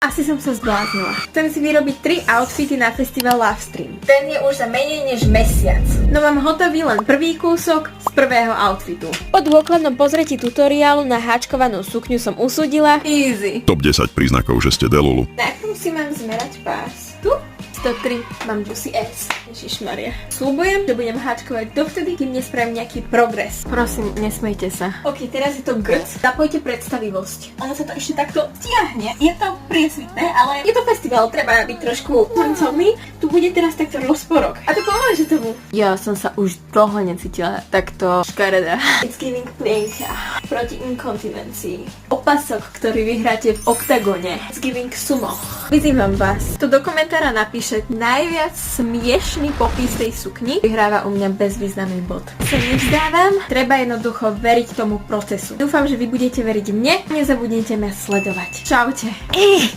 Asi som sa zbláznila. Chcem si vyrobiť 3 outfity na festival Lovestream. Ten je už za menej než mesiac. No mám hotový len prvý kúsok z prvého outfitu. Po dôkladnom pozretí tutoriálu na háčkovanú sukňu som usúdila easy. Top 10 príznakov, že ste delulu. Najprv si mám zmerať pás. Tu 103 mám Juicy S. Ježišmaria. Sľubujem, že budem háčkovať dovtedy, kým nespravím nejaký progres. Prosím, nesmejte sa. Ok, teraz je to grc. Zapojte predstavivosť. Ono sa to ešte takto stiahne. Je to priesvitné, ale je to festival, treba byť trošku tancovný. Tu bude teraz takto rozporok. A to pomôže tomu. Ja som sa už dlho necítila takto škareda. It's giving plienka proti inkontinencii. Opasok, ktorý vyhráte v oktagone. It's giving sumo. Vyzývam vás. To do komentára napíše najviac smiešný popis tej sukni. Vyhráva u mňa bezvýznamný bod. Sa nevzdávam, treba jednoducho veriť tomu procesu. Dúfam, že vy budete veriť mne. Nezabudnite ma sledovať. Čaute.